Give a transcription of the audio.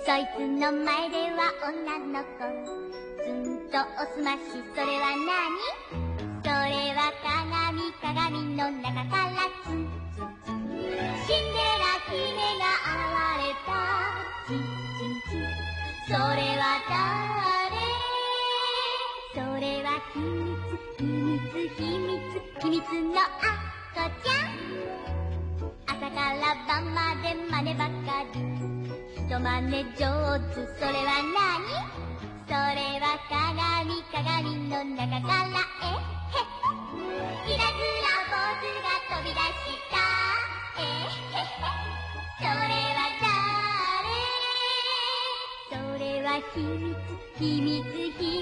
そいつの前では女の子ツンとおすまし、それは何？それは鏡、鏡の中からツンツンツン、シンデレラ姫が現れた、ツンツンツン、それは誰？それは秘密、秘密、秘密、秘密の赤ちゃん。朝から晩まで真似ばかり、人真似上手、それは何？それは鏡、鏡の中からいたずら坊主が飛び出した。それは誰？それは秘密、秘密、秘密。